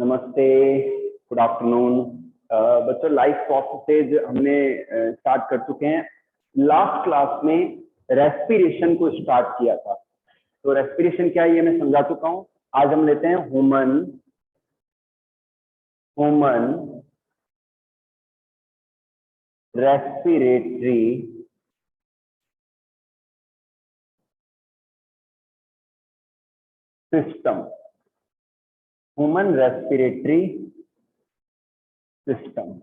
नमस्ते। Good afternoon. बच्चों, life processes हमने स्टार्ट कर चुके हैं। लास्ट क्लास में रेस्पिरेशन को स्टार्ट किया था, तो रेस्पिरेशन क्या है ये मैं समझा चुका हूं। आज हम लेते हैं human human respiratory system. Human respiratory system.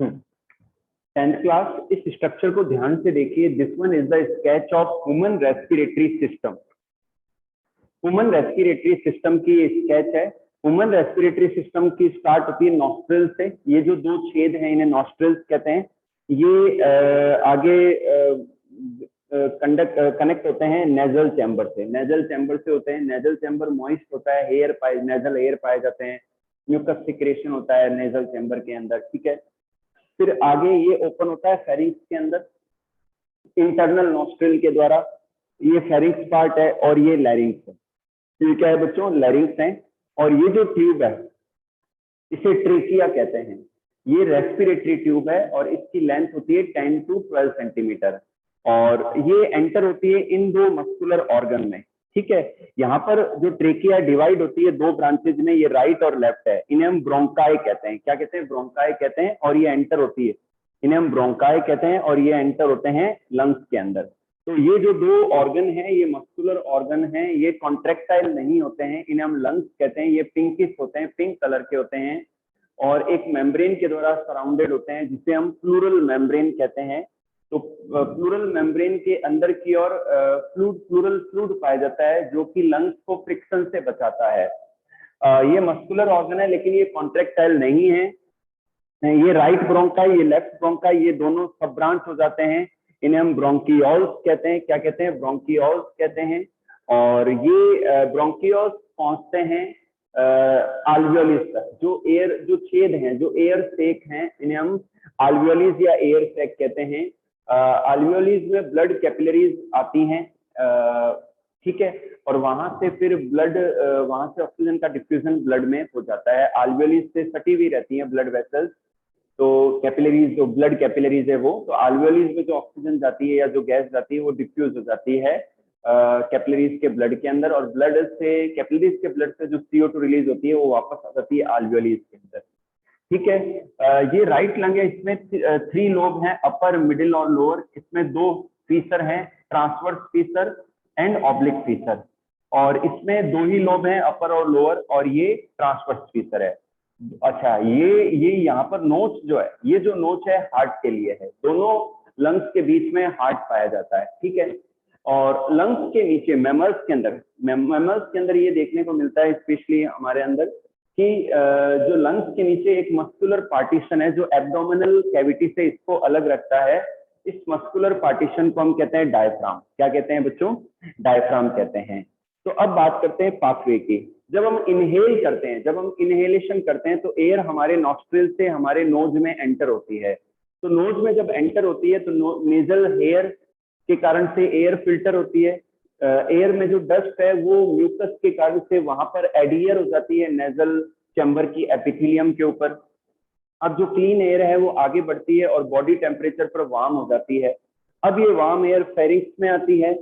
10th class, इस स्ट्रक्चर को ध्यान से देखिए। This one is the sketch of human respiratory system. Human respiratory system की स्केच है। ह्यूमन रेस्पिरेटरी सिस्टम की स्टार्ट होती है नॉस्ट्रिल से। ये जो दो छेद हैं इन्हें नॉस्ट्रिल्स कहते हैं। ये आगे कनेक्ट होते हैं नेजल चैम्बर से। नेजल चैम्बर से होते हैं। नेजल चैम्बर मॉइस्ट होता है, हेयर पाए, नेजल एयर पाए जाते हैं, म्यूकस सिक्रेशन होता है नेजल चैम्बर के अंदर, ठीक है। फिर आगे ये ओपन होता है फेरिंक्स के अंदर इंटरनल नॉस्ट्रिल के द्वारा। ये फेरिंक्स पार्ट है और ये लैरिंक्स है। ये क्या है बच्चों? लैरिंक्स है। और ये जो ट्यूब है इसे ट्रेकिया कहते हैं। ये रेस्पिरेटरी ट्यूब है और इसकी लेंथ होती है 10 to 12 सेंटीमीटर और ये एंटर होती है इन दो मस्कुलर ऑर्गन में, ठीक है। यहाँ पर जो ट्रेकिया डिवाइड होती है दो ब्रांचेज में, ये राइट और लेफ्ट है। इन्हें हम ब्रोंकाई कहते हैं। क्या कहते हैं? ब्रोंकाई कहते हैं। और ये एंटर होती है, इन्हें हम ब्रोंकाई कहते हैं और ये एंटर होते हैं लंग्स के अंदर। तो ये जो दो ऑर्गन है ये मस्कुलर ऑर्गन है, ये कॉन्ट्रेक्टाइल नहीं होते हैं, इन्हें हम लंग्स कहते हैं। ये पिंकिश होते हैं, पिंक कलर के होते हैं और एक मेम्ब्रेन के द्वारा सराउंडेड होते हैं जिसे हम प्लूरल मेम्ब्रेन कहते हैं। तो प्लूरल मेम्ब्रेन के अंदर की ओर प्लूरल फ्लूइड पाया जाता है जो कि लंग्स को फ्रिक्शन से बचाता है। ये मस्कुलर ऑर्गन है लेकिन ये कॉन्ट्रेक्टाइल नहीं है। ये राइट ब्रोंकाई, ये लेफ्ट ब्रोंकाई, ये दोनों सब ब्रांच हो जाते हैं। इन्हें हम ब्रोंकियोल्स कहते हैं। क्या कहते हैं? ब्रोंकियोल्स कहते हैं। और ये ब्रोंकियोल्स पहुंचते हैं आल्वियोलिस तक। जो एयर, जो छेद हैं, जो एयर सेक हैं, इन्हें हम आल्वियोलिस या एयर सेक कहते हैं। आल्वियोलिस में ब्लड कैपिलरीज आती हैं, ठीक है। और वहां से फिर ब्लड, वहां से ऑक्सीजन का डिफ्यूजन ब्लड में हो जाता है। आल्वियोलिस से सटी हुई रहती हैं ब्लड वेसल्स। तो कैपिलरीज, जो ब्लड कैपिलरीज है वो, तो आल्वियोलिस में जो ऑक्सीजन जाती है या जो गैस जाती है वो डिफ्यूज हो जाती है कैपिलरीज के ब्लड के अंदर। और ब्लड से, कैपिलरीज के ब्लड से जो CO2 रिलीज होती है वो वापस आ जाती है आल्वियोलिस के अंदर, ठीक है। ये राइट लंग है। इसमें 3 लोब हैं, अपर, मिडिल और लोअर। इसमें 2 फीसर हैं, transverse Fisher and oblique Fisher. और इसमें 2 ही लोब हैं, अपर और लोअर, और ये ट्रांसवर्स फीसर है। अच्छा, ये यहाँ पर नोच जो है, ये जो नोच है हार्ट के लिए है। दोनों लंग्स के बीच में हार्ट पाया जाता है, ठीक है। और लंग्स के नीचे मैमल्स के अंदर ये देखने को मिलता है, स्पेशली हमारे अंदर, कि जो लंग्स के नीचे एक मस्कुलर पार्टीशन है जो एब्डोमिनल कैविटी से इसको अलग रखता है। इस मस्कुलर पार्टीशन को हम कहते हैं डायफ्राम। क्या कहते हैं बच्चों? डायफ्राम कहते हैं। तो अब बात करते हैं पाथवे की। जब हम इनहेल करते हैं, जब हम इनहेलेशन करते हैं तो एयर हमारे नॉस्ट्रिल से हमारे नोज में एंटर होती है। तो नोज में जब एंटर होती है तो नेजल हेयर के कारण से एयर फिल्टर होती है। एयर में जो डस्ट है वो म्यूकस के कारण से वहां पर एडियर हो जाती है नेजल चैम्बर की एपिथेलियम के ऊपर। अब जो क्लीन एयर है वो आगे बढ़ती है और बॉडी टेम्परेचर पर वार्म हो जाती है। अब ये वार्म एयर फेरिंक्स में आती है,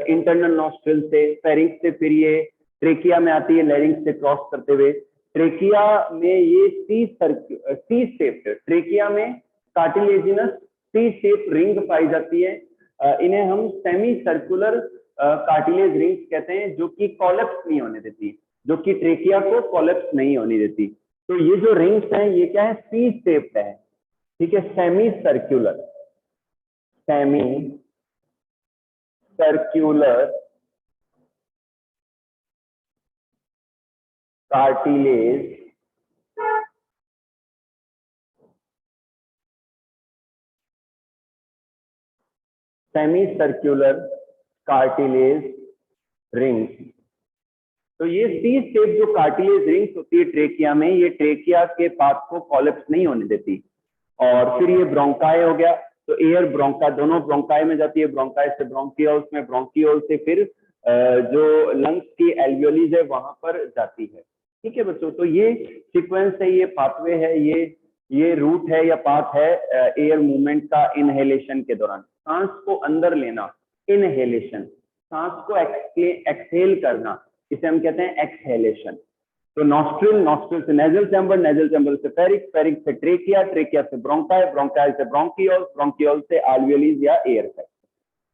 इंटरनल नॉस्ट्रिल से। फेरिंक्स से फिर ये ट्रेकिया में आती है, लैरिंक्स से क्रॉस करते हुए। ट्रेकिया में ये सी शेप्ड, ट्रेकिया में कार्टिलेजिनस सी शेप रिंग पाई जाती है। इन्हें हम सेमी सर्कुलर कार्टिलेज रिंग्स कहते हैं, जो कि कॉलेप्स नहीं होने देती, जो कि ट्रेकिया को कॉलेप्स नहीं होने देती। तो ये जो रिंग्स हैं ये क्या है? सी शेप्ड है, ठीक है। Semi circular cartilage rings. तो ये सी शेप जो कार्टिलेज रिंग्स होती है ट्रेकिया में, ये ट्रेकिया के पाथ को कॉलेप्स नहीं होने देती। और फिर ये ब्रोंकाई हो गया। तो एयर ब्रोंका, दोनों ब्रोंकाई में जाती है, ब्रोंकाई से ब्रोंकियोल्स में, ब्रोंकियोल से फिर जो लंग्स की एल्वियोलीज है वहां पर जाती है, ठीक है बच्चों। तो ये सीक्वेंस है, ये पाथवे है, ये रूट है या पाथ है एयर मूवमेंट का इनहेलेशन के दौरान। सांस को अंदर लेना, इनहेलेशन। सांस को एक्सहेल करना, इसे हम कहते हैं एक्सहेलेशन। तो नॉस्ट्रिल से नेजल चैम्बर से फेरिक्स से ट्रेकिया से ब्रोंकाई से ब्रोंकियोल से आल्वियोलीज या एयर सैक।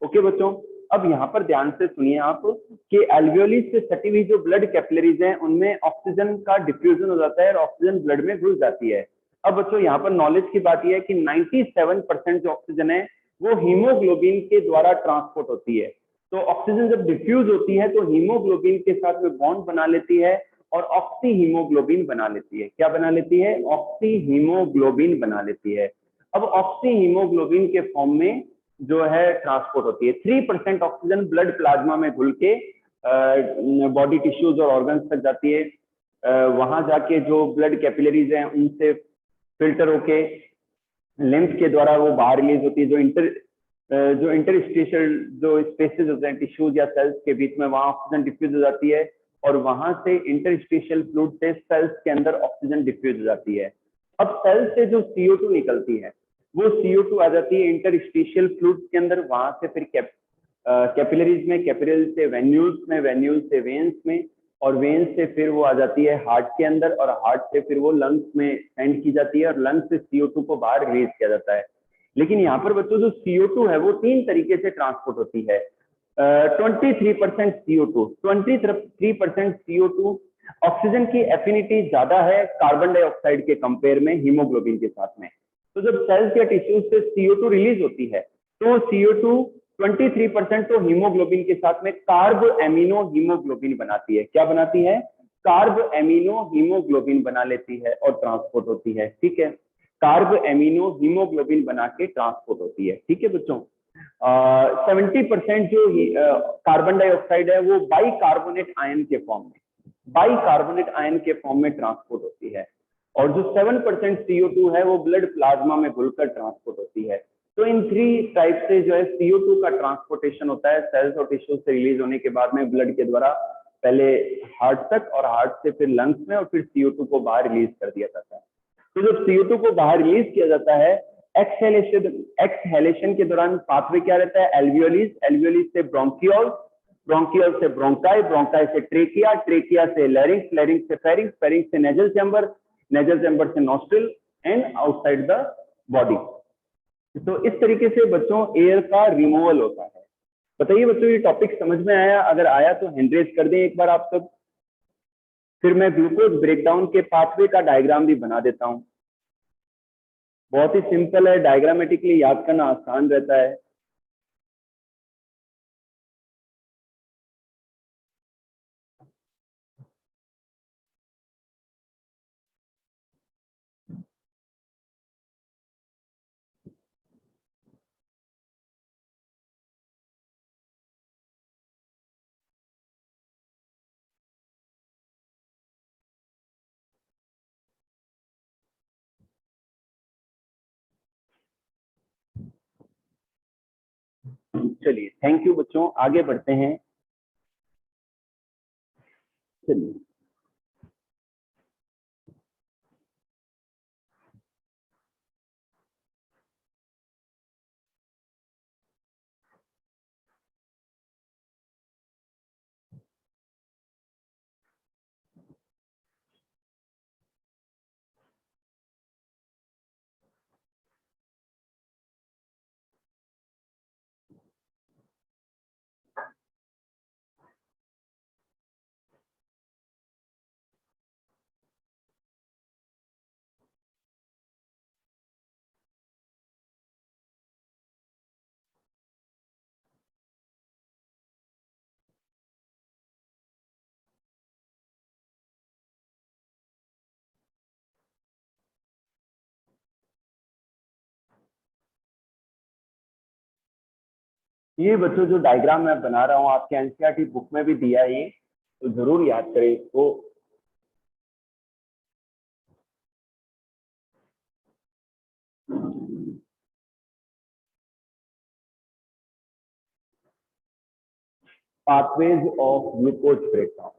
ओके बच्चों, अब यहाँ पर ध्यान से सुनिए आप कि एल्वियोलीज से सटी हुई जो ब्लड कैपिलरीज हैं उनमें ऑक्सीजन का डिफ्यूजन हो जाता है और ऑक्सीजन ब्लड में घुस जाती है। अब बच्चों यहाँ पर नॉलेज की बात यह है कि 97% जो ऑक्सीजन है वो हीमोग्लोबिन के द्वारा ट्रांसपोर्ट होती है। तो ऑक्सीजन जब डिफ्यूज होती है तो हीमोग्लोबिन के साथ में बॉन्ड बना लेती है और ऑक्सी हीमोग्लोबिन बना लेती है। क्या बना लेती है? ऑक्सी हीमोग्लोबिन बना लेती है। अब ऑक्सी हीमोग्लोबिन के फॉर्म में जो है ट्रांसपोर्ट होती है। 3% ऑक्सीजन ब्लड प्लाज्मा में घुल के बॉडी टिश्यूज और ऑर्गन्स तक जाती है। वहां जाके जो ब्लड कैपिलरीज हैं उनसे फिल्टर होके लिम्फ के द्वारा वो बाहर रिलीज होती है। जो इंटरस्टिशियल जो स्पेसेस होते हैं टिश्यूज या सेल्स के बीच में, वहां ऑक्सीजन डिफ्यूज हो जाती है और वहां से इंटरस्टिशियल फ्लूइड से सेल्स के अंदर ऑक्सीजन डिफ्यूज हो जाती है। अब सेल से जो CO2 निकलती है वो CO2 आ जाती है इंटरस्टिशियल फ्लूइड के अंदर, वहां से फिर कैपिलरीज में, कैपिलरी से वेन्यूल्स में, वेन्यूल से वेन्स में, और वेन्स से फिर वो आ जाती है हार्ट के अंदर, और हार्ट से फिर वो लंग्स में सेंड की जाती है और लंग्स से CO2 को बाहर रिलीज किया जाता है। लेकिन यहाँ पर बच्चों जो CO2 है वो 3 तरीके से ट्रांसपोर्ट होती है। 23% CO2, 23% CO2 ऑक्सीजन की एफिनिटी ज्यादा है कार्बन डाइऑक्साइड के कंपेयर में हीमोग्लोबिन के साथ में। तो जब सेल्स या टिश्यूज से CO2 रिलीज होती है तो CO2 23% तो हीमोग्लोबिन के साथ में कार्ब एमिनो हीमोग्लोबिन बनाती है। क्या बनाती है? कार्ब एमिनो हीमोग्लोबिन बना लेती है और ट्रांसपोर्ट होती है। ठीक है, कार्ब एमिनो हीमोग्लोबिन बना के ट्रांसपोर्ट होती है। ठीक है बच्चों, 70% जो कार्बन डाइऑक्साइड है वो बाई कार्बोनेट आयन के फॉर्म में, बाई कार्बोनेट आयन के फॉर्म में ट्रांसपोर्ट होती है। और जो 7% CO2 है वो ब्लड प्लाज्मा में घुलकर ट्रांसपोर्ट होती है। तो इन 3 टाइप से जो है CO2 का ट्रांसपोर्टेशन होता है सेल्स और टिश्यूज से रिलीज होने के बाद में ब्लड के द्वारा, पहले हार्ट तक और हार्ट से फिर लंग्स में, और फिर CO2 को बाहर रिलीज कर दिया जाता है। तो जब CO2 को बाहर रिलीज किया जाता है, एक्सहेलेशन के दौरान पाथवे क्या रहता है? एल्वियोलिस, एल्वियोलिस से ब्रोंकियोल, ब्रोंकियल से ब्रोंकाई, ब्रोंकाई से ट्रेकिया, ट्रेकिया से लैरिंक्स, लैरिंक्स से फेरिंक्स, फेरिंक्स से नेजल चैम्बर, नेजल चैम्बर से nostril and outside the body. तो इस तरीके से बच्चों एयर का रिमूवल होता है। बताइए बच्चों ये टॉपिक समझ में आया? अगर आया तो हैंड रेज कर दें एक बार आप सब। फिर मैं ग्लूकोज ब्रेकडाउन के पाथवे का डायग्राम भी बना देता हूं। बहुत ही सिंपल है, डायग्रामेटिकली याद करना आसान रहता है। चलिए थैंक यू बच्चों, आगे बढ़ते हैं। चलिए ये बच्चों जो डायग्राम मैं बना रहा हूँ आपके एनसीईआरटी बुक में भी दिया है ये, तो जरूर याद करें इसको। Pathways of glucose breakdown.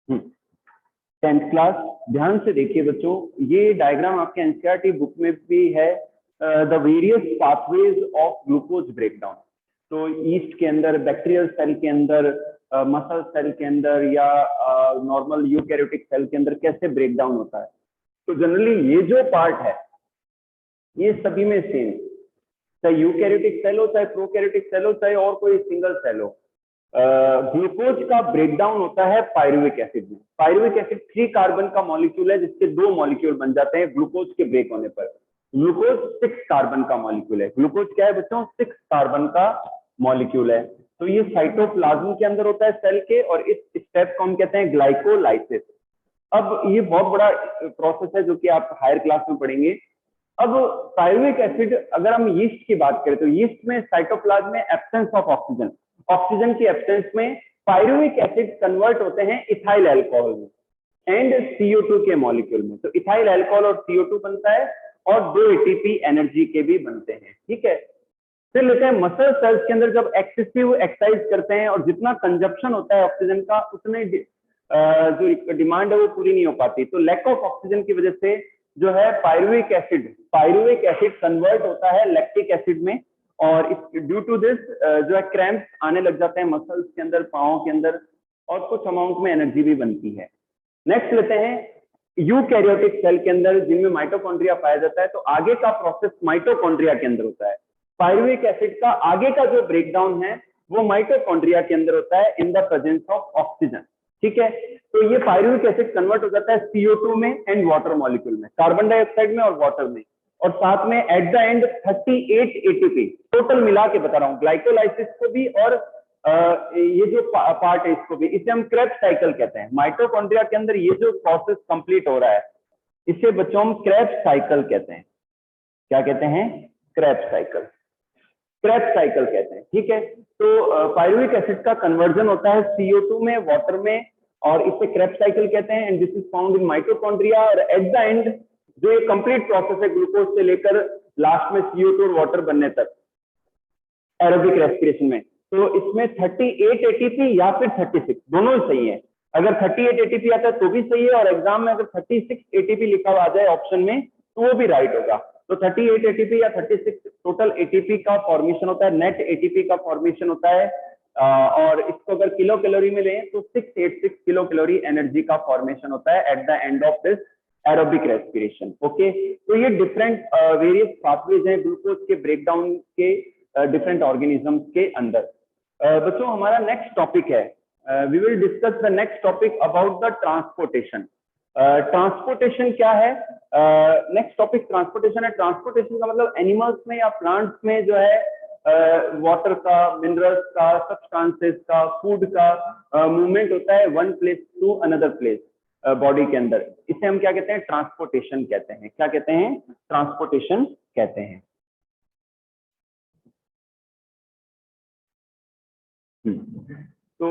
10th class, ध्यान से देखिए बच्चों, ये डायग्राम आपके एनसीईआरटी बुक में भी है, the various pathways of glucose breakdown. तो ईस्ट के अंदर, बैक्टीरियल सेल के अंदर, मसल सेल के अंदर या नॉर्मल यूकैरियोटिक सेल के अंदर कैसे ब्रेकडाउन होता है। तो जनरली ये जो पार्ट है ये सभी में सेम, चाहे यूकैरियोटिक सेल हो, चाहे प्रोकैरियोटिक सेल हो, चाहे और कोई सिंगल सेल हो, ग्लूकोज का ब्रेकडाउन होता है पायरुविक एसिड में। पायरुविक एसिड 3 कार्बन का मॉलिक्यूल है जिसके 2 मॉलिक्यूल बन जाते हैं ग्लूकोज के ब्रेक होने पर। ग्लूकोज 6 कार्बन का मॉलिक्यूल है। ग्लूकोज क्या है बच्चों? 6 कार्बन का मॉलिक्यूल है। तो ये साइटोप्लाज्म के अंदर होता है सेल के, और इस स्टेप को हम कहते हैं ग्लाइकोलाइसिस। अब ये बहुत बड़ा प्रोसेस है जो कि आप हायर क्लास में पढ़ेंगे। अब पायरुविक एसिड, अगर हम यीस्ट की बात करें तो यीस्ट में साइटोप्लाज्म में एब्सेंस ऑफ ऑक्सीजन, ऑक्सीजन की एब्सेंस में पायरुविक एसिड कन्वर्ट होते हैं इथाइल अल्कोहल में एंड CO2 के मॉलिक्यूल में। तो इथाइल अल्कोहल और CO2 बनता है और 2 ATP एनर्जी के भी बनते हैं। ठीक है, फिर लेते हैं मसल सेल्स के अंदर जब एक्सेसिव एक्सरसाइज करते हैं और जितना कंजप्शन होता है ऑक्सीजन का, उतने जो डिमांड है वो पूरी नहीं हो पाती। तो लैक ऑफ ऑक्सीजन की वजह से जो है पायरुविक एसिड कन्वर्ट होता है लैक्टिक एसिड में, और ड्यू टू दिस जो है क्रैम्प्स आने लग जाते हैं मसल्स के अंदर, पाँव के अंदर, और कुछ अमाउंट में एनर्जी भी बनती है। नेक्स्ट लेते हैं यूकैरियोटिक सेल के अंदर जिनमें माइटोकॉन्ड्रिया पाया जाता है। तो आगे का प्रोसेस माइटोकॉन्ड्रिया के अंदर होता है। पायरुविक एसिड का आगे का जो ब्रेकडाउन है वो माइटोकॉन्ड्रिया के अंदर होता है in the presence of oxygen. ठीक है, तो ये पायरुविक एसिड कन्वर्ट हो जाता है CO2 में एंड वाटर मॉलिक्यूल में, कार्बन डाइऑक्साइड में और वाटर में, और साथ में eight the and 38 ATP total मिला के बता रहा हूँ, ग्लाइकोलाइसिस को भी और ये जो पार्ट है इसको भी, इसे हम क्रेब्स साइकिल कहते हैं। माइटोकॉन्ड्रिया के अंदर ये जो प्रोसेस कंप्लीट हो रहा है इसे बच्चों हम क्रेब्स साइकिल कहते हैं। क्या कहते हैं? क्रेब्स साइकिल, क्रेब्स साइकिल कहते हैं। ठीक है, तो पायरुविक एसिड का कन्वर्जन होता है CO2 में, वाटर में, और इसे क्रेब्स साइकिल कहते हैं and this is found in mitochondria. और एट द एंड जो ये कंप्लीट प्रोसेस है ग्लूकोज से लेकर लास्ट में CO2 और वाटर बनने तक एरोबिक रेस्पिरेशन में, तो इसमें 38 ATP या फिर 36 दोनों ही सही है। अगर 38 ATP आता है तो भी सही है, और एग्जाम में अगर 36 ATP लिखा हुआ आ जाए ऑप्शन में तो वो भी राइट होगा। तो 38 ATP या 36 टोटल ATP का फॉर्मेशन होता है, नेट ATP का फॉर्मेशन होता है, और इसको अगर किलो कैलोरी में लें तो 686 किलो कैलोरी एनर्जी का फॉर्मेशन होता है at the end of this aerobic respiration. Okay, तो ये डिफरेंट वेरियस पाथवेज हैं ग्लूकोज के ब्रेकडाउन के डिफरेंट ऑर्गेनिजम्स के अंदर। बच्चों हमारा नेक्स्ट टॉपिक है, we will discuss the next topic about the transportation. Transportation क्या है? नेक्स्ट टॉपिक ट्रांसपोर्टेशन है। ट्रांसपोर्टेशन का मतलब एनिमल्स में या प्लांट्स में जो है वाटर का, मिनरल्स का, सब्सटेंसेस का, फूड का मूवमेंट होता है one place to another place body के अंदर। इसे हम क्या कहते हैं? ट्रांसपोर्टेशन कहते हैं। क्या कहते हैं? ट्रांसपोर्टेशन कहते हैं। तो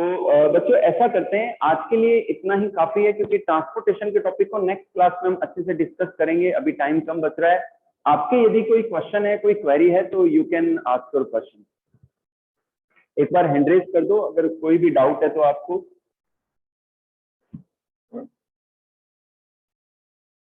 बच्चों ऐसा करते हैं, आज के लिए इतना ही काफी है, क्योंकि ट्रांसपोर्टेशन के टॉपिक को नेक्स्ट क्लास में हम अच्छे से डिस्कस करेंगे। अभी टाइम कम बच रहा है। आपके यदि कोई क्वेश्चन है, कोई क्वेरी है, तो you can ask your question. एक बार हैंड रेज कर दो अगर कोई भी डाउट है तो आपको।